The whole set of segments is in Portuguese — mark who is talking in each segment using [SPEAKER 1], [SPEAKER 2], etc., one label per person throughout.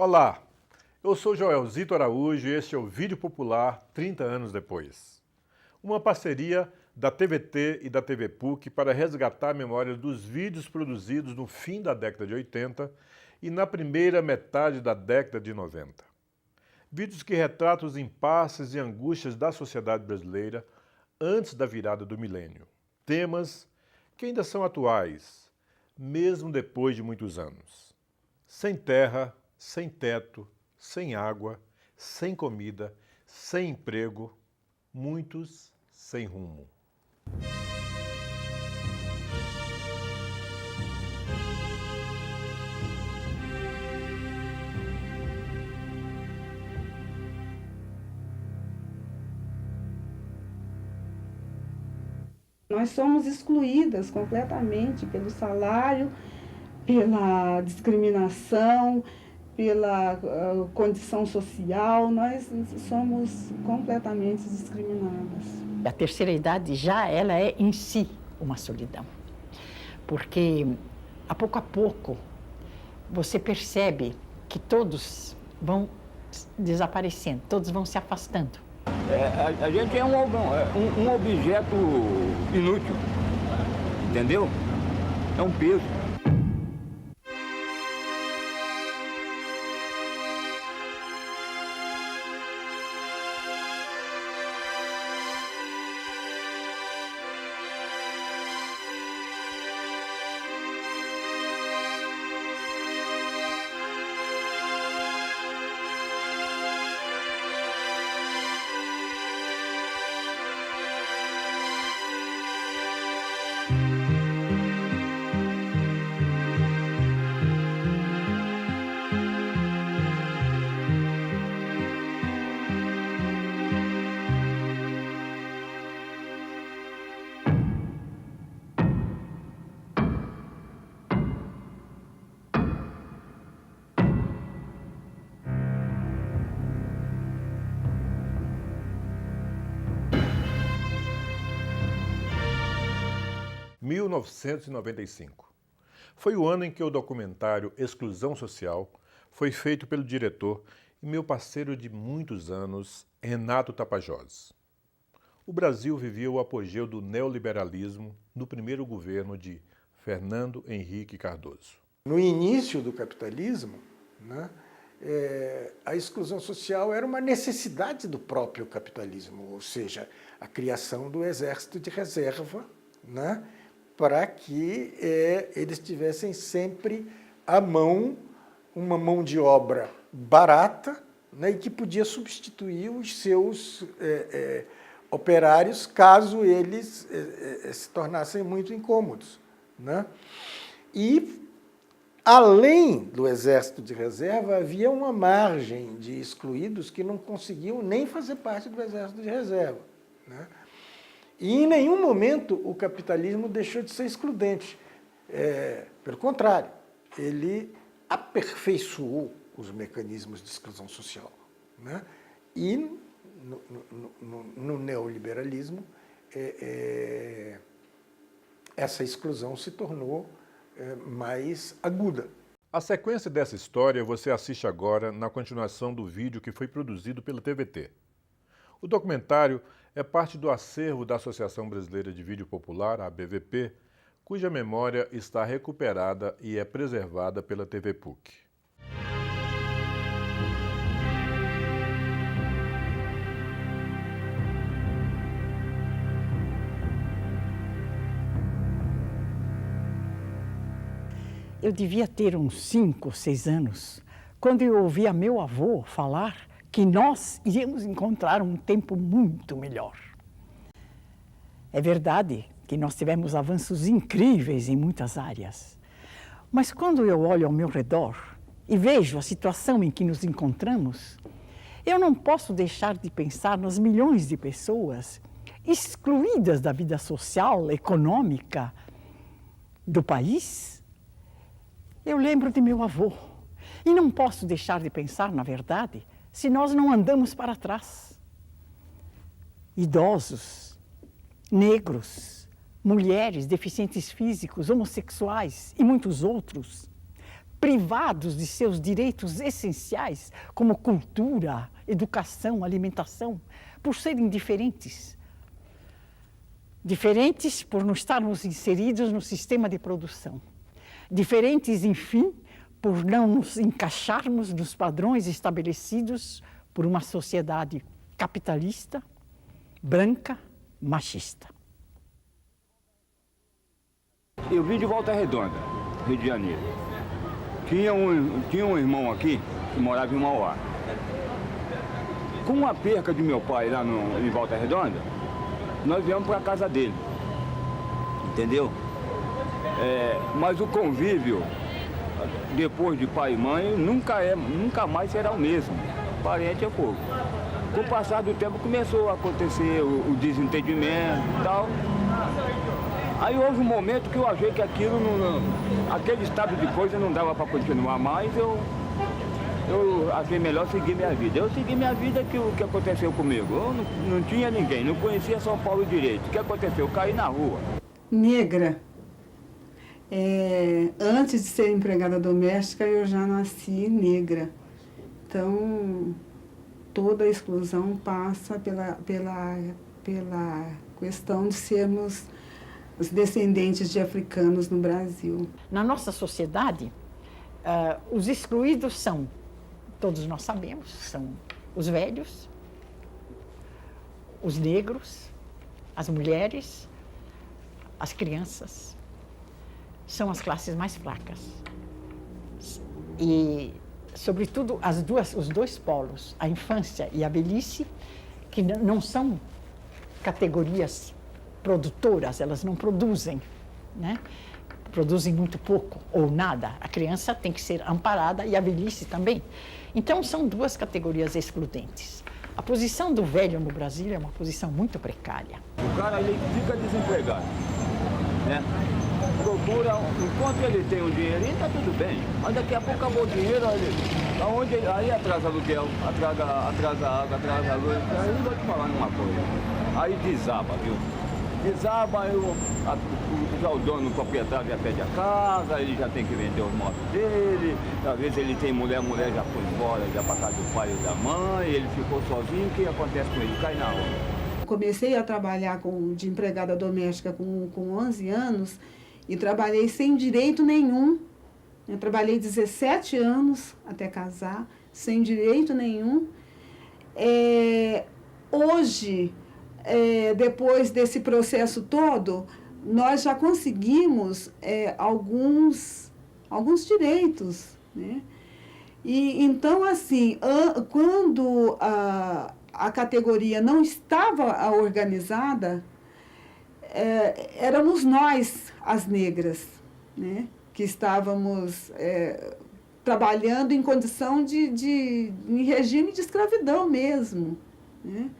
[SPEAKER 1] Olá, eu sou Joelzito Araújo e este é o Vídeo Popular 30 anos depois. Uma parceria da TVT e da TV PUC para resgatar a memória dos vídeos produzidos no fim da década de 80 e na primeira metade da década de 90. Vídeos que retratam os impasses e angústias da sociedade brasileira antes da virada do milênio. Temas que ainda são atuais, mesmo depois de muitos anos. Sem terra, sem teto, sem água, sem comida, sem emprego, muitos sem rumo.
[SPEAKER 2] Nós somos excluídas completamente pelo salário, pela discriminação, pela condição social, nós somos completamente discriminadas.
[SPEAKER 3] A terceira idade ela é em si uma solidão, porque a pouco você percebe que todos vão desaparecendo, todos vão se afastando.
[SPEAKER 4] A gente é um objeto inútil, entendeu? É um peso.
[SPEAKER 1] Em 1995. Foi o ano em que o documentário Exclusão Social foi feito pelo diretor e meu parceiro de muitos anos, Renato Tapajós. O Brasil vivia o apogeu do neoliberalismo no primeiro governo de Fernando Henrique Cardoso.
[SPEAKER 5] No início do capitalismo, a exclusão social era uma necessidade do próprio capitalismo, ou seja, a criação do exército de reserva, para que eles tivessem sempre à mão uma mão de obra barata, e que podia substituir os seus operários caso eles se tornassem muito incômodos. E, além do exército de reserva, havia uma margem de excluídos que não conseguiam nem fazer parte do exército de reserva. E em nenhum momento o capitalismo deixou de ser excludente. Pelo contrário, ele aperfeiçoou os mecanismos de exclusão social. E no neoliberalismo, essa exclusão se tornou mais aguda.
[SPEAKER 1] A sequência dessa história você assiste agora na continuação do vídeo que foi produzido pela TVT. O documentário é parte do acervo da Associação Brasileira de Vídeo Popular, a ABVP, cuja memória está recuperada e é preservada pela TV PUC.
[SPEAKER 3] Eu devia ter uns 5 ou 6 anos, quando eu ouvia meu avô falar que nós iríamos encontrar um tempo muito melhor. É verdade que nós tivemos avanços incríveis em muitas áreas, mas quando eu olho ao meu redor e vejo a situação em que nos encontramos, eu não posso deixar de pensar nas milhões de pessoas excluídas da vida social, econômica do país. Eu lembro de meu avô e não posso deixar de pensar, na verdade, se nós não andamos para trás. Idosos, negros, mulheres, deficientes físicos, homossexuais e muitos outros, privados de seus direitos essenciais, como cultura, educação, alimentação, por serem diferentes. Diferentes por não estarmos inseridos no sistema de produção. Diferentes, enfim, por não nos encaixarmos nos padrões estabelecidos por uma sociedade capitalista, branca, machista.
[SPEAKER 4] Eu vim de Volta Redonda, Rio de Janeiro. Tinha um irmão aqui que morava em Mauá. Com a perca de meu pai lá em Volta Redonda, nós viemos para a casa dele, entendeu? Mas o convívio, depois de pai e mãe, nunca mais será o mesmo. Parente é pouco. Com o passar do tempo começou a acontecer o desentendimento e tal. Aí houve um momento que eu achei que aquele estado de coisa não dava para continuar mais, eu achei melhor seguir minha vida. Eu segui minha vida, o que aconteceu comigo? Eu não tinha ninguém, não conhecia São Paulo direito. O que aconteceu? Eu caí na rua.
[SPEAKER 2] Negra. Antes de ser empregada doméstica, eu já nasci negra. Então, toda a exclusão passa pela questão de sermos os descendentes de africanos no Brasil.
[SPEAKER 3] Na nossa sociedade, os excluídos são, todos nós sabemos, são os velhos, os negros, as mulheres, as crianças. São as classes mais fracas. E, sobretudo, os dois polos, a infância e a velhice, que não são categorias produtoras, elas não produzem, né? Produzem muito pouco ou nada. A criança tem que ser amparada e a velhice também. Então, são duas categorias excludentes. A posição do velho no Brasil é uma posição muito precária.
[SPEAKER 4] O cara ele fica desempregado, né? Procura, enquanto ele tem o dinheirinho, está tudo bem. Mas daqui a pouco acabou o dinheiro, aí atrasa aluguel, atrasa água, atrasa luz. Aí vou te falar uma coisa. Aí desaba, viu? Desaba, já o dono, o proprietário já pede a casa, ele já tem que vender os móveis dele, às vezes ele tem mulher, a mulher já foi embora, já para casa do pai ou da mãe, ele ficou sozinho, o que acontece com ele? Cai na rua.
[SPEAKER 2] Comecei a trabalhar de empregada doméstica com 11 anos e trabalhei sem direito nenhum. Eu trabalhei 17 anos até casar, sem direito nenhum. Hoje, depois desse processo todo, nós já conseguimos alguns direitos, né? E então, assim, quando a categoria não estava organizada, éramos nós, as negras, né? Que estávamos trabalhando em condição em regime de escravidão mesmo, né?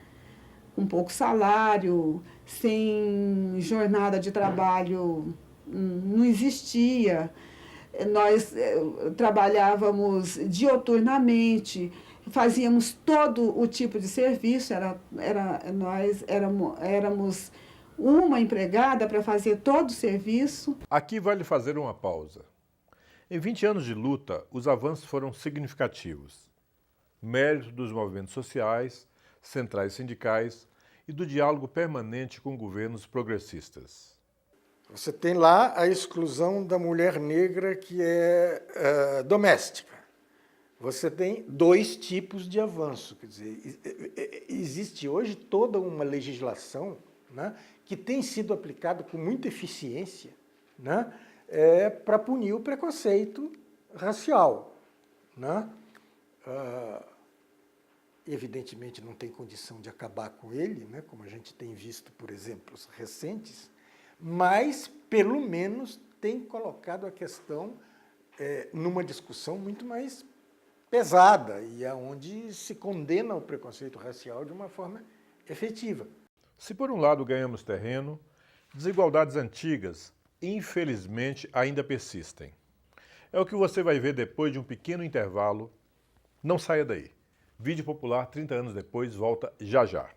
[SPEAKER 2] Com pouco salário, sem jornada de trabalho, não existia. Nós trabalhávamos dioturnamente, fazíamos todo o tipo de serviço, nós éramos uma empregada para fazer todo o serviço.
[SPEAKER 1] Aqui vale fazer uma pausa. Em 20 anos de luta, os avanços foram significativos. Mérito dos movimentos sociais, centrais sindicais e do diálogo permanente com governos progressistas.
[SPEAKER 5] Você tem lá a exclusão da mulher negra que é doméstica. Você tem dois tipos de avanço. Quer dizer, existe hoje toda uma legislação, né, que tem sido aplicada com muita eficiência, né, para punir o preconceito racial, né? Evidentemente não tem condição de acabar com ele, né, como a gente tem visto por exemplos recentes, mas pelo menos tem colocado a questão numa discussão muito mais pesada e aonde se condena o preconceito racial de uma forma efetiva.
[SPEAKER 1] Se por um lado ganhamos terreno, desigualdades antigas, infelizmente, ainda persistem. É o que você vai ver depois de um pequeno intervalo. Não saia daí. Vídeo Popular, 30 anos depois, volta já já.